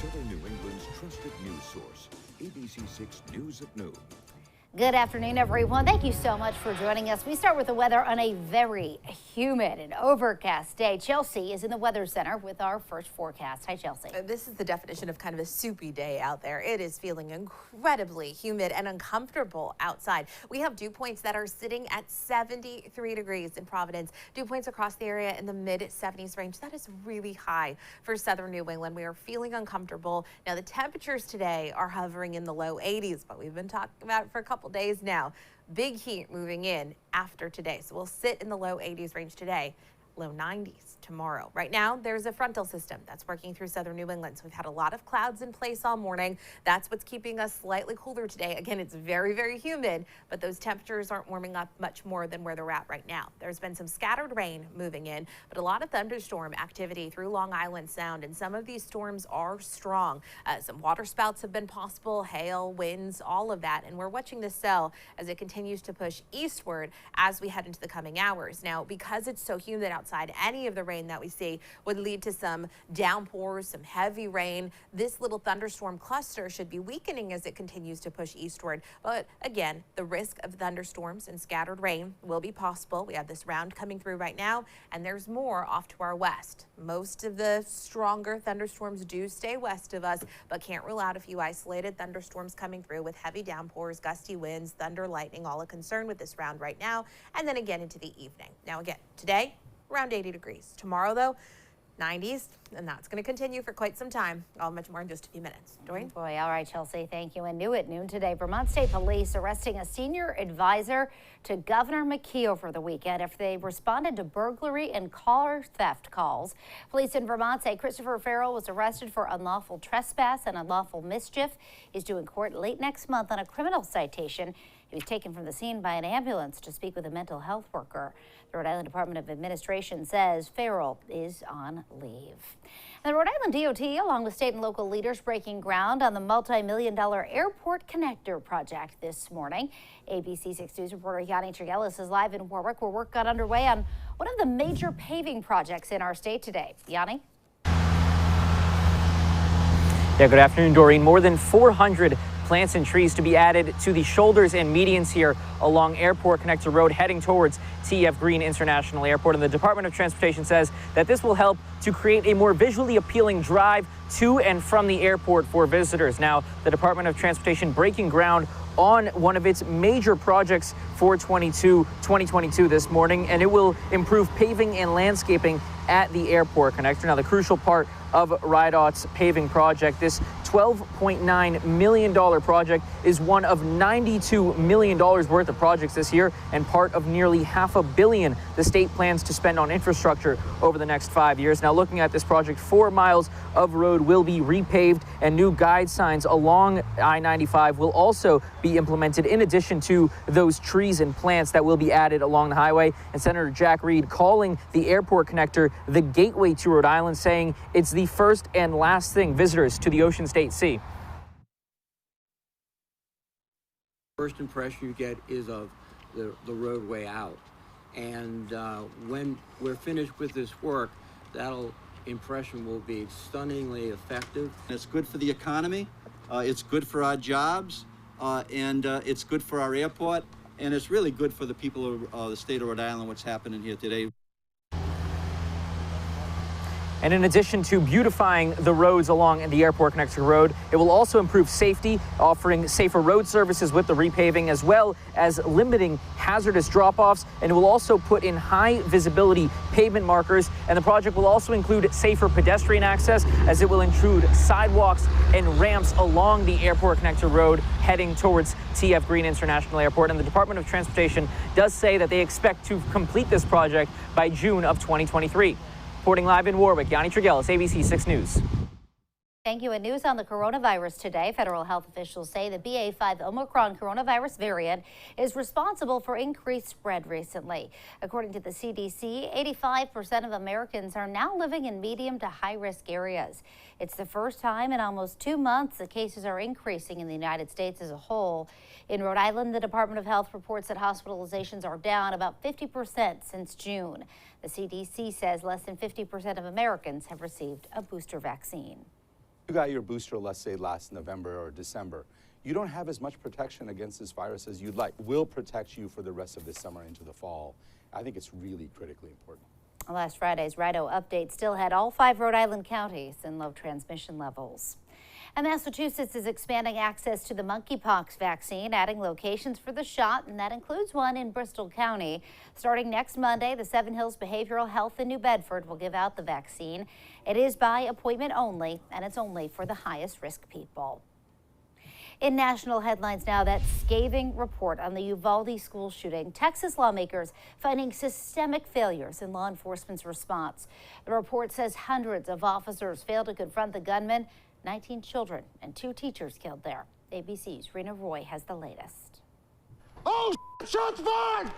Southern New England's trusted news source, ABC6 News at Noon. Good afternoon, everyone. Thank you so much for joining us. We start with the weather on a very humid and overcast day. Chelsea is in the Weather Center with our first forecast. Hi, Chelsea. This is the definition of kind of a soupy day out there. It is feeling incredibly humid and uncomfortable outside. We have dew points that are sitting at 73 degrees in Providence. Dew points across the area in the mid-70s range. That is really high for southern New England. We are feeling uncomfortable. Now, the temperatures today are hovering in the low 80s, but we've been talking about it for a couple days now. Big heat moving in after today. So we'll sit in the low 80s range today, low 90s tomorrow. Right now, there's a frontal system that's working through southern New England. So we've had a lot of clouds in place all morning. That's what's keeping us slightly cooler today. Again, it's very, very humid, but those temperatures aren't warming up much more than where they're at right now. There's been some scattered rain moving in, but a lot of thunderstorm activity through Long Island Sound, and some of these storms are strong. Some water spouts have been possible, hail, winds, all of that, and we're watching this cell as it continues to push eastward as we head into the coming hours. Now, because it's so humid outside, any of the rain that we see would lead to some downpours, some heavy rain. This little thunderstorm cluster should be weakening as it continues to push eastward. But again, the risk of thunderstorms and scattered rain will be possible. We have this round coming through right now, and there's more off to our west. Most of the stronger thunderstorms do stay west of us, but can't rule out a few isolated thunderstorms coming through with heavy downpours, gusty winds, thunder, lightning, all a concern with this round right now, and then again into the evening. Now again, today, around 80 degrees. Tomorrow, though, 90s, and that's going to continue for quite some time. I'll much more in just a few minutes. Doreen? Boy, all right, Chelsea, thank you. And new at noon today, Vermont State Police arresting a senior advisor to Governor McKee over the weekend after they responded to burglary and car theft calls. Police in Vermont say Christopher Farrell was arrested for unlawful trespass and unlawful mischief. He's due in court late next month on a criminal citation. He was taken from the scene by an ambulance to speak with a mental health worker. The Rhode Island Department of Administration says Farrell is on leave. The Rhode Island DOT, along with state and local leaders, breaking ground on the multi-million-dollar airport connector project this morning. ABC6 News reporter Yanni Trigelis is live in Warwick, where work got underway on one of the major paving projects in our state today. Yanni? Yeah, good afternoon, Doreen. More than 400 plants and trees to be added to the shoulders and medians here along Airport Connector Road heading towards TF Green International Airport. And the Department of Transportation says that this will help to create a more visually appealing drive to and from the airport for visitors. Now, the Department of Transportation breaking ground on one of its major projects for 2022 this morning, and it will improve paving and landscaping at the Airport Connector. Now, the crucial part of RIDOT's paving project, this $12.9 million project is one of $92 million worth of projects this year and part of nearly $500 million the state plans to spend on infrastructure over the next 5 years. Now, looking at this project, 4 miles of road will be repaved and new guide signs along I-95 will also be implemented in addition to those trees and plants that will be added along the highway. And Senator Jack Reed calling the Airport Connector the gateway to Rhode Island, saying it's the first and last thing visitors to the Ocean State see. First impression you get is of the roadway out. And when we're finished with this work, that impression will be stunningly effective. It's good for the economy, it's good for our jobs, and it's good for our airport, and it's really good for the people of the state of Rhode Island, what's happening here today. And in addition to beautifying the roads along the Airport Connector Road, it will also improve safety, offering safer road services with the repaving, as well as limiting hazardous drop-offs. And it will also put in high visibility pavement markers. And the project will also include safer pedestrian access, as it will include sidewalks and ramps along the Airport Connector Road heading towards TF Green International Airport. And the Department of Transportation does say that they expect to complete this project by June of 2023. Reporting live in Warwick, Yanni Trigelis, ABC6 News. Thank you. And news on the coronavirus today. Federal health officials say the BA.5 Omicron coronavirus variant is responsible for increased spread recently. According to the CDC, 85% of Americans are now living in medium to high-risk areas. It's the first time in almost 2 months the cases are increasing in the United States as a whole. In Rhode Island, the Department of Health reports that hospitalizations are down about 50% since June. The CDC says less than 50% of Americans have received a booster vaccine. You got your booster, let's say, last November or December. You don't have as much protection against this virus as you'd like. Will protect you for the rest of this summer into the fall. I think it's really critically important. Last Friday's Rhino update still had all 5 Rhode Island counties in low transmission levels. And Massachusetts is expanding access to the monkeypox vaccine, adding locations for the shot, and that includes one in Bristol County. Starting next Monday, the Seven Hills Behavioral Health in New Bedford will give out the vaccine. It is by appointment only, and it's only for the highest risk people. In national headlines now, that scathing report on the Uvalde school shooting. Texas lawmakers finding systemic failures in law enforcement's response. The report says hundreds of officers failed to confront the gunman. 19 children and 2 teachers killed there. ABC's Rena Roy has the latest. Oh, shots fired!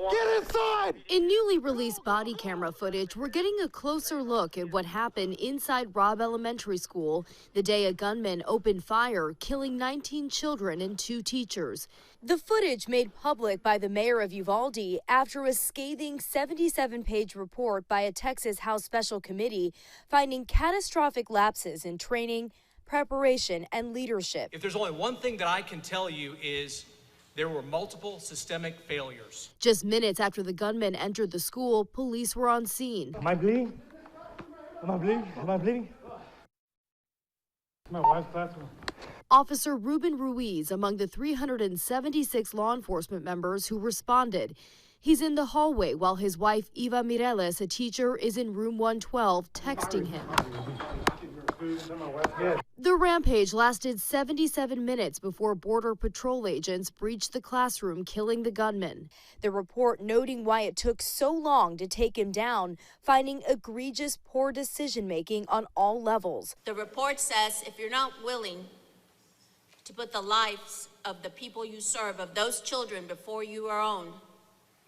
Get inside! In newly released body camera footage, we're getting a closer look at what happened inside Robb Elementary School the day a gunman opened fire, killing 19 children and 2 teachers. The footage made public by the mayor of Uvalde after a scathing 77-page report by a Texas House Special Committee finding catastrophic lapses in training, preparation, and leadership. If there's only one thing that I can tell you is there were multiple systemic failures. Just minutes after the gunman entered the school, police were on scene. Am I bleeding? Am I bleeding? Am I bleeding? My wife's bathroom. Officer Ruben Ruiz among the 376 law enforcement members who responded. He's in the hallway while his wife, Eva Mireles, a teacher, is in room 112 texting him. The rampage lasted 77 minutes before Border Patrol agents breached the classroom, killing the gunman. The report noting why it took so long to take him down, finding egregious poor decision-making on all levels. The report says if you're not willing to put the lives of the people you serve, of those children, before your own,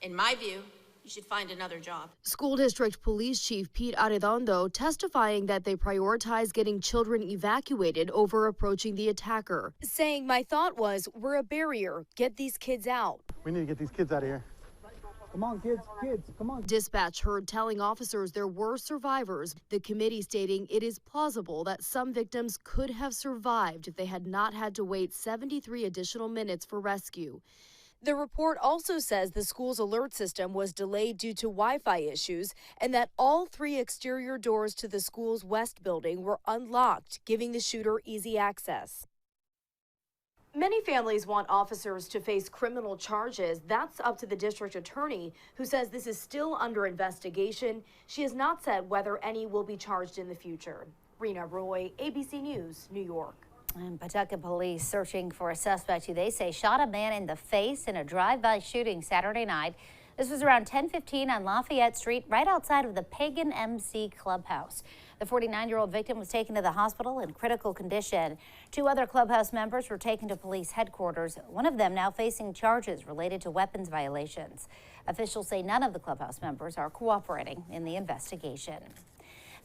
in my view, you should find another job. School District Police Chief Pete Arredondo testifying that they prioritize getting children evacuated over approaching the attacker, saying, "My thought was, we're a barrier. Get these kids out." We need to get these kids out of here. Come on, kids, come on. Dispatch heard telling officers there were survivors, the committee stating it is plausible that some victims could have survived if they had not had to wait 73 additional minutes for rescue. The report also says the school's alert system was delayed due to Wi-Fi issues and that all 3 exterior doors to the school's west building were unlocked, giving the shooter easy access. Many families want officers to face criminal charges. That's up to the district attorney, who says this is still under investigation. She has not said whether any will be charged in the future. Rena Roy, ABC News, New York. And Pawtucket police searching for a suspect who they say shot a man in the face in a drive-by shooting Saturday night. This was around 10:15 on Lafayette Street, right outside of the Pagan MC Clubhouse. The 49-year-old victim was taken to the hospital in critical condition. 2 other clubhouse members were taken to police headquarters, one of them now facing charges related to weapons violations. Officials say none of the clubhouse members are cooperating in the investigation.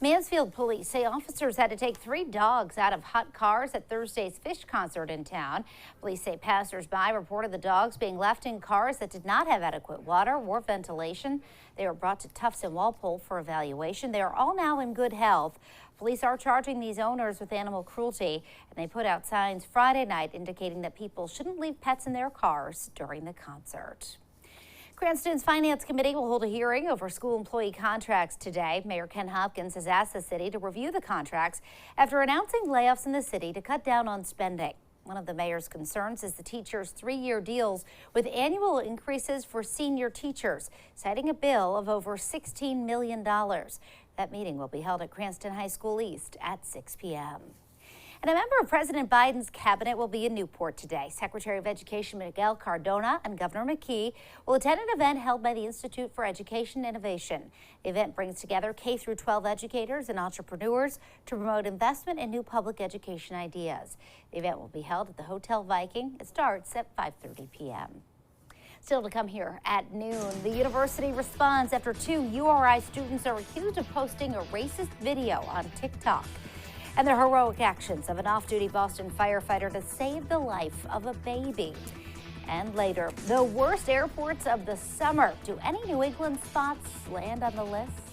Mansfield police say officers had to take 3 dogs out of hot cars at Thursday's Fish concert in town. Police say passers-by reported the dogs being left in cars that did not have adequate water or ventilation. They were brought to Tufts and Walpole for evaluation. They are all now in good health. Police are charging these owners with animal cruelty, and they put out signs Friday night indicating that people shouldn't leave pets in their cars during the concert. Cranston's Finance Committee will hold a hearing over school employee contracts today. Mayor Ken Hopkins has asked the city to review the contracts after announcing layoffs in the city to cut down on spending. One of the mayor's concerns is the teachers' 3-year deals with annual increases for senior teachers, citing a bill of over $16 million. That meeting will be held at Cranston High School East at 6 p.m. And a member of President Biden's cabinet will be in Newport today. Secretary of Education Miguel Cardona and Governor McKee will attend an event held by the Institute for Education Innovation. The event brings together K-12 educators and entrepreneurs to promote investment in new public education ideas. The event will be held at the Hotel Viking. It starts at 5:30 p.m. Still to come here at noon, the university responds after 2 URI students are accused of posting a racist video on TikTok. And the heroic actions of an off-duty Boston firefighter to save the life of a baby. And later, the worst airports of the summer. Do any New England spots land on the list?